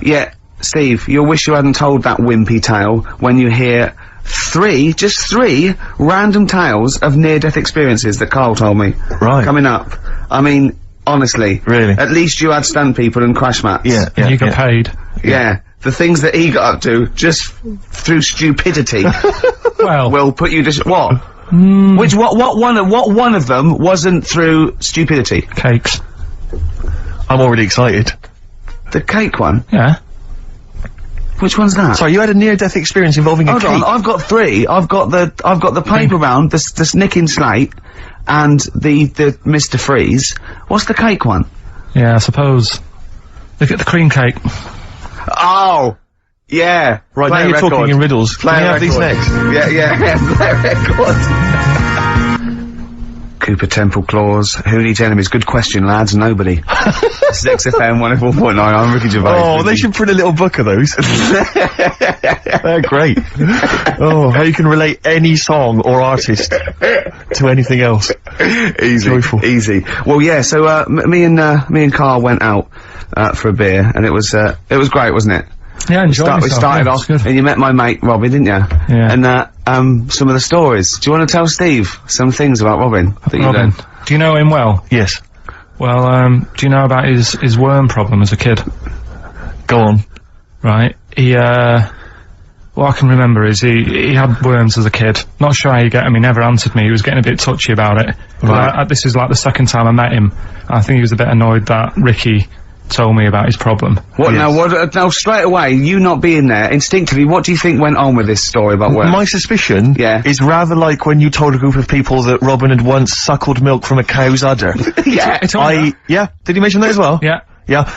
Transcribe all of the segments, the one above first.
Yeah, Steve, you'll wish you hadn't told that wimpy tale when you hear just three random tales of near-death experiences that Carl told me. Right. Coming up. I mean, honestly. Really? At least you had stunt people and crash mats. Yeah, And you got paid. Yeah. The things that he got up to, just through stupidity, Well. will put you what? What one of them wasn't through stupidity? Cakes. I'm already excited. The cake one? Yeah. Which one's that? Sorry, you had a near-death experience involving a Hold cake? on, I've got three. I've got the paper round, the Snicking Slate, and the Mr. Freeze. What's the cake one? Yeah, I suppose. Look at the cream cake. Oh! Yeah. Right, now you're talking in riddles. Can we have these next? Yeah, play a record. Cooper Temple Claws. Who needs enemies? Good question, lads. Nobody. 6FM 104.9. I'm Ricky Gervais. Oh, they should print a little book of those. They're great. Oh, how you can relate any song or artist to anything else. Easy. Joyful. Easy. Well, yeah, so, me and Carl went out, for a beer, and it was great, wasn't it? Yeah, enjoy We started off, good. and you met my mate, Robbie, didn't you? Yeah. And, some of the stories. Do you want to tell Steve some things about Robin that you Robin. learned? Do you know him well? Yes. Well, do you know about his worm problem as a kid? Go on. Right. What I can remember is he had worms as a kid. Not sure how you get him, he never answered me, he was getting a bit touchy about it. Right. This is like the second time I met him. I think he was a bit annoyed that Ricky told me about his problem. What now straight away, you not being there, instinctively, what do you think went on with this story about worms? My suspicion is rather like when you told a group of people that Robin had once suckled milk from a cow's udder. Yeah. Yeah, did he mention that as well? Yeah. Yeah.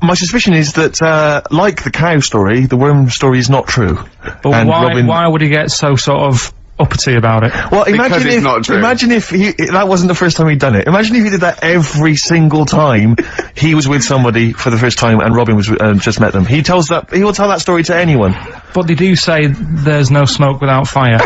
My suspicion is that, like the cow story, the worm story is not true. But And why would he get so sort of uppity about it? Well, Because it's not true. imagine if that wasn't the first time he'd done it. Imagine if he did that every single time he was with somebody for the first time and Robin was just met them. He will tell that story to anyone. But they do say there's no smoke without fire.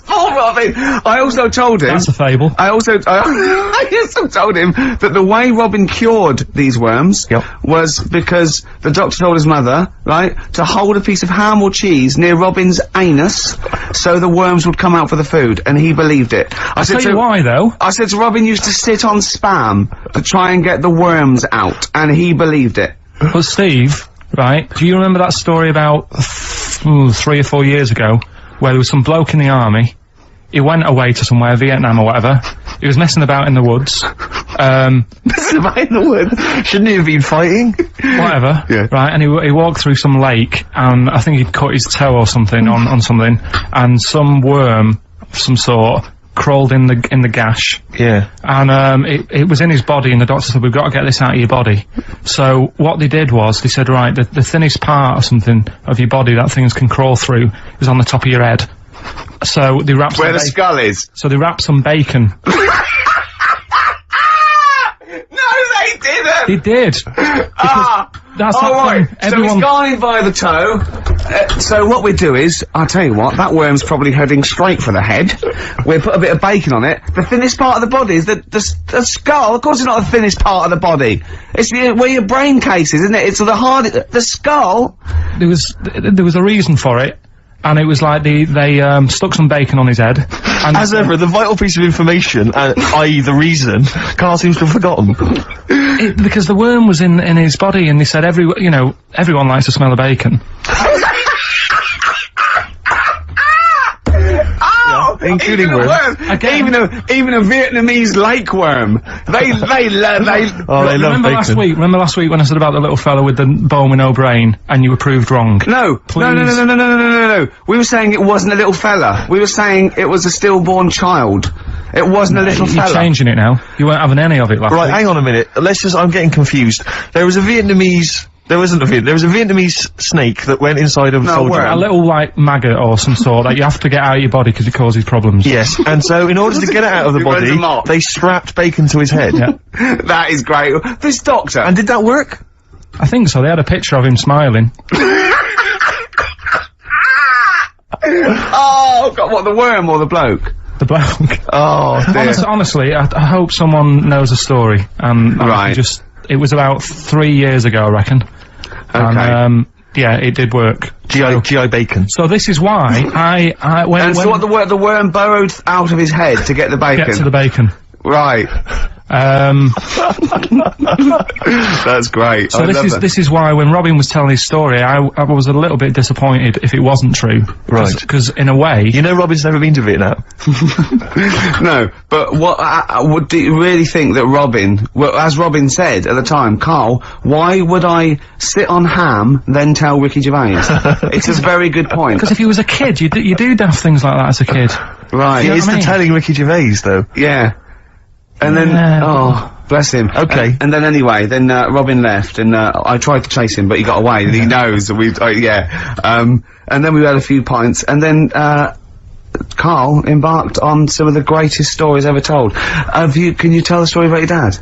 Oh, Robin! I also told him... That's a fable. I also told him that the way Robin cured these worms was because the doctor told his mother, right, to hold a piece of ham or cheese near Robin's anus so the worms would come out for the food, and he believed it. I'll tell you why, though. I said to Robin used to sit on spam to try and get the worms out, and he believed it. But Steve, right, do you remember that story about 3 or 4 years ago where there was some bloke in the army? He went away to somewhere, Vietnam or whatever. He was messing about in the woods. Messing about in the woods? Shouldn't he have been fighting? Whatever. Yeah. Right, and he walked through some lake, and I think he'd cut his toe or something on something, and some worm of some sort crawled in the gash. Yeah. And it was in his body, and the doctor said, we've got to get this out of your body. So what they did was, they said, right, the thinnest part or something of your body that things can crawl through is on the top of your head. So they wrapped Where the skull is. So they wrapped some bacon. No, they didn't! They did. That's right. that thing. So he's gone in by the toe. So what we do is, I'll tell you what, that worm's probably heading straight for the head. We'll put a bit of bacon on it. The thinnest part of the body is the skull. Of course it's not the thinnest part of the body. It's where your brain case is, isn't it? It's the skull. There was a reason for it. And it was like they stuck some bacon on his head. And As ever, the vital piece of information, i.e. the reason, Carl seems to have forgotten. Because the worm was in his body, and they said everyone likes to smell the bacon. Including worms. Even a Vietnamese lake worm. They love bacon. Remember last week when I said about the little fella with the bone with no brain, and you were proved wrong? No. No. We were saying it wasn't a little fella. We were saying it was a stillborn child. It wasn't a little fella. You're changing it now. You weren't having any of it last week. Right, hang on a minute. I'm getting confused. There was a Vietnamese snake that went inside of a soldier. A little, like, maggot or some sort that you have to get out of your body because it causes problems. Yes, and so in order to get it out of the body, they strapped bacon to his head. Yeah. That is great. This doctor. And did that work? I think so. They had a picture of him smiling. Oh, God, what, the worm or the bloke? The bloke. Oh, dear. Honestly, I hope someone knows the story, and I can just it was about 3 years ago, I reckon. Okay. And, yeah, it did work. GI bacon. So this is why when so what, the worm burrowed out of his head to get the bacon? get to the bacon. Right. That's great. So this is why when Robin was telling his story, I was a little bit disappointed if it wasn't true. Right. Because in a way, You know Robin's never been to Vietnam. No, but what do you really think that Robin, well, as Robin said at the time, Carl, why would I sit on ham then tell Ricky Gervais? It's a very good point. because if he was a kid, you do daft things like that as a kid. Right. You know It's what I the mean? telling Ricky Gervais, though. Yeah. And then, Yeah. oh, bless him. Okay. And then anyway, then, Robin left, and, I tried to chase him, but he got away, and he knows that we've, yeah. And then we had a few pints, and then, Carl embarked on some of the greatest stories ever told. Can you tell the story about your dad?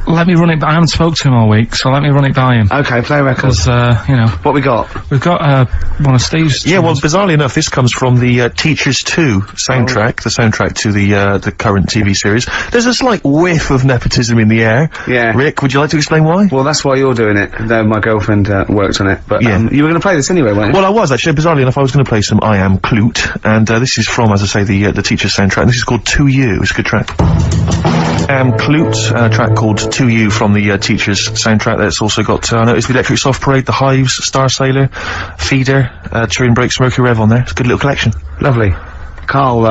Let me run it. I haven't spoke to him all week, so let me run it by him. Okay, play a record. Because you know, What we got? we've got one of Steve's. Yeah, well, bizarrely enough, this comes from the Teachers 2 soundtrack, the soundtrack to the current TV series. There's a slight whiff of nepotism in the air. Yeah. Rick, would you like to explain why? Well, that's why you're doing it, though my girlfriend, worked on it. But, Yeah. you were gonna play this anyway, weren't you? Well, I was actually. Bizarrely enough, I was going to play some I Am Clute, and this is from, as I say, the Teachers soundtrack. And this is called To You. It's a good track. I Am Clute, a track called To You from the Teachers soundtrack. That's also got, I noticed the Electric Soft Parade, The Hives, Star Sailor, Feeder, Turin Breaks, Mercury Rev on there. It's a good little collection. Lovely. Carl,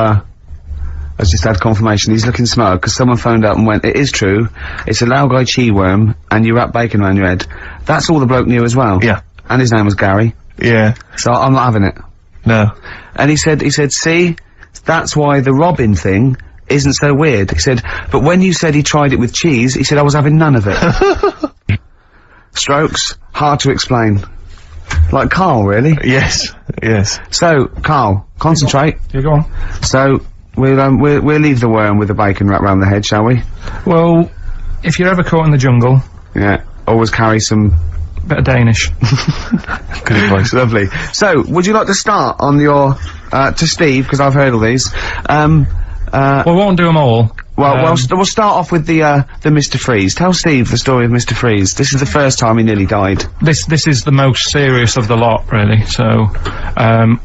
has just had confirmation. He's looking smug because someone phoned up and went, "It is true. It's a Laogai chi worm, and you wrap bacon around your head." That's all the bloke knew as well. Yeah. And his name was Gary. Yeah. So I'm not having it. No. And he said, see, that's why the Robin thing isn't so weird. He said, but when you said he tried it with cheese, he said I was having none of it. Strokes, hard to explain. Like Carl, really. Yes. Yes. So, Carl, concentrate. Yeah, go on. So, we'll leave the worm with the bacon wrapped round the head, shall we? Well, if you're ever caught in the jungle, Yeah. Always carry some... bit of Danish. Good advice. Lovely. So, would you like to start on your, to Steve, because I've heard all these. We won't do them all. We'll start off with the Mr. Freeze. Tell Steve the story of Mr. Freeze. This is the first time he nearly died. This is the most serious of the lot, really. So,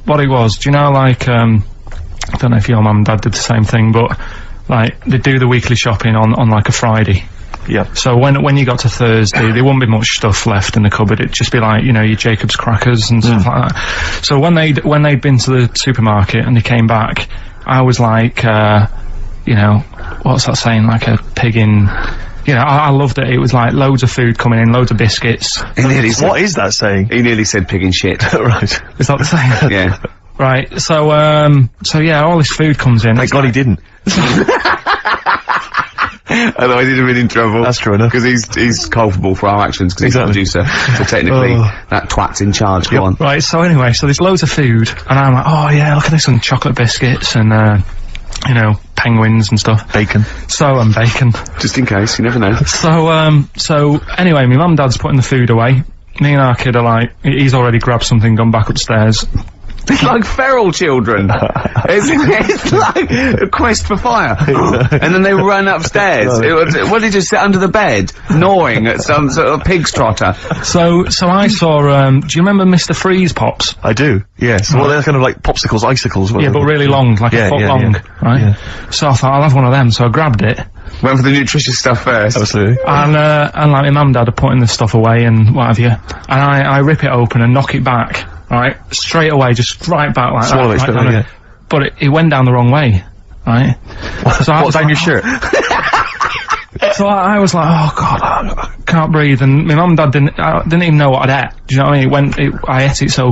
what it was, do you know, like, I don't know if your mum and dad did the same thing, but, like, they do the weekly shopping on like a Friday. Yeah. So when you got to Thursday, there wouldn't be much stuff left in the cupboard. It'd just be like, you know, your Jacob's crackers and stuff like that. So when they'd been to the supermarket and they came back, I was like, you know, what's that saying? Like a pig in... You know, I loved it. It was like loads of food coming in, loads of biscuits. He nearly said, What is that saying? he nearly said pig in shit. Right. Is that the saying? Yeah. Right. So yeah, all this food comes in. Thank God he didn't. Otherwise he'd have been in trouble. That's true enough. Because he's culpable for our actions, because Exactly. he's the producer. So technically, that twat's in charge. Go on. Right, so anyway, so there's loads of food, and I'm like, oh yeah, look at this, and chocolate biscuits, and, you know, penguins and stuff. Bacon. So, and bacon. Just in case, you never know. So anyway, my mum and dad's putting the food away. Me and our kid are like, he's already grabbed something, gone back upstairs. It's like feral children. it's like a quest for fire. And then they run upstairs. What, did he just sit under the bed, gnawing at some sort of pig's trotter? So I saw, do you remember Mr. Freeze Pops? I do, yes. Well, they're kind of like popsicles, icicles. Yeah, but really long, like a foot long, right? So I thought, I'll have one of them, so I grabbed it. Went for the nutritious stuff first. Absolutely. And like my mum and dad are putting this stuff away and what have you. And I rip it open and knock it back, right? Straight away, just right back like Swallow it that. straight Right, away, yeah. But it went down the wrong way, right? So I What, was down like, your shirt? So I was like, oh god, I can't breathe. And my mum and dad didn't even know what I'd ate. Do you know what I mean? I ate it so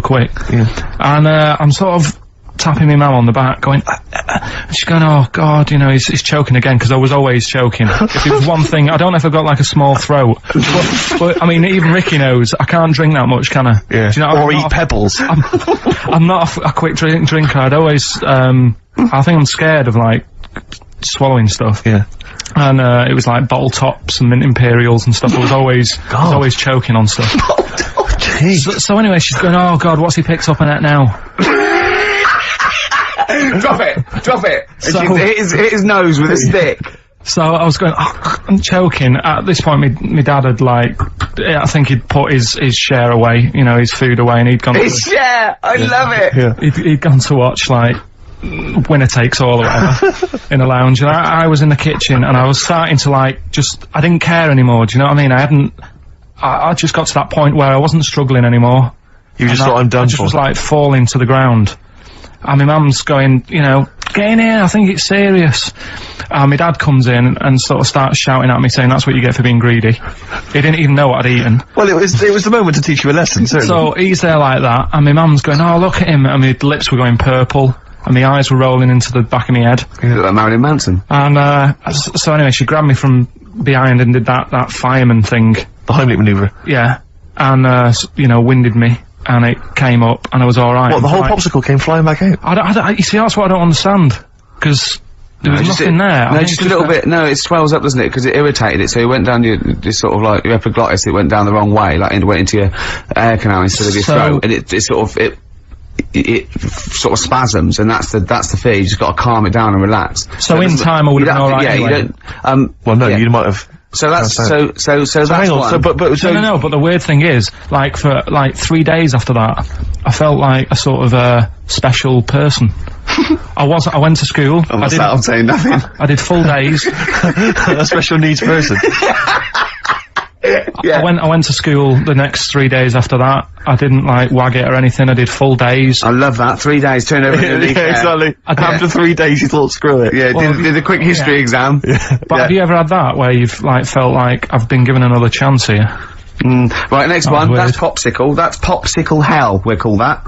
quick. Yeah. And I'm sort of tapping my mum on the back, going, and she's going, oh god, you know, he's choking again, because I was always choking. If it was one thing, I don't know if I've got like a small throat, but I mean, even Ricky knows I can't drink that much, can I? Yeah. Do you know, or eat pebbles. I'm not a quick drinker. I'd always, I think I'm scared of like swallowing stuff. Yeah. And it was like bottle tops and mint imperials and stuff. I was always choking on stuff. So anyway, she's going, oh god, what's he picked up on that now? Drop it! So- hit his nose with a stick. So I was going, I'm choking. At this point, my dad had I think he'd put his share away, you know, his food away, and he'd gone. His share! I love it! Yeah. He'd gone to watch, Winner Takes All or whatever, in a lounge, and I was in the kitchen, and I was starting to, I didn't care anymore, do you know what I mean? I just got to that point where I wasn't struggling anymore. You just thought, I'm done for. I just was, falling to the ground. And my mum's going, you know, get in here, I think it's serious. And my dad comes in and sort of starts shouting at me, saying that's what you get for being greedy. He didn't even know what I'd eaten. Well, it was the moment to teach you a lesson, certainly. So he's there like that, and my mum's going, oh, look at him, and my lips were going purple, and my eyes were rolling into the back of my head. You look like Marilyn Manson. And, so anyway, she grabbed me from behind and did that fireman thing. The Heimlich manoeuvre. Yeah. And, you know, winded me. And it came up, and I was alright. What, the whole popsicle came flying back out? You see, that's what I don't understand. Because there was nothing there. No, just a little bit. No, it swells up, doesn't it? Because it irritated it, so it went down your sort of your epiglottis. It went down the wrong way, it went into your air canal instead of your throat, and it sort of spasms, and that's the fear. You just got to calm it down and relax. So in time, I would have been alright. Yeah, anyway. you don't. Well, no, you might have. So that's so that's hang on, one. but No, but the weird thing is, for 3 days after that, I felt like a sort of special person. I went to school. I'm saying nothing. I did full days. A special needs person. Yeah. I went to school the next 3 days after that. I didn't wag it or anything. I did full days. I love that. 3 days, turn over a new leaf. Yeah, exactly. After 3 days, you thought, screw it. Yeah, Well, did a quick history exam. Yeah. But have you ever had that where you've felt like I've been given another chance here? Right, next That was one. weird. That's Popsicle. That's Popsicle Hell, we'll call that.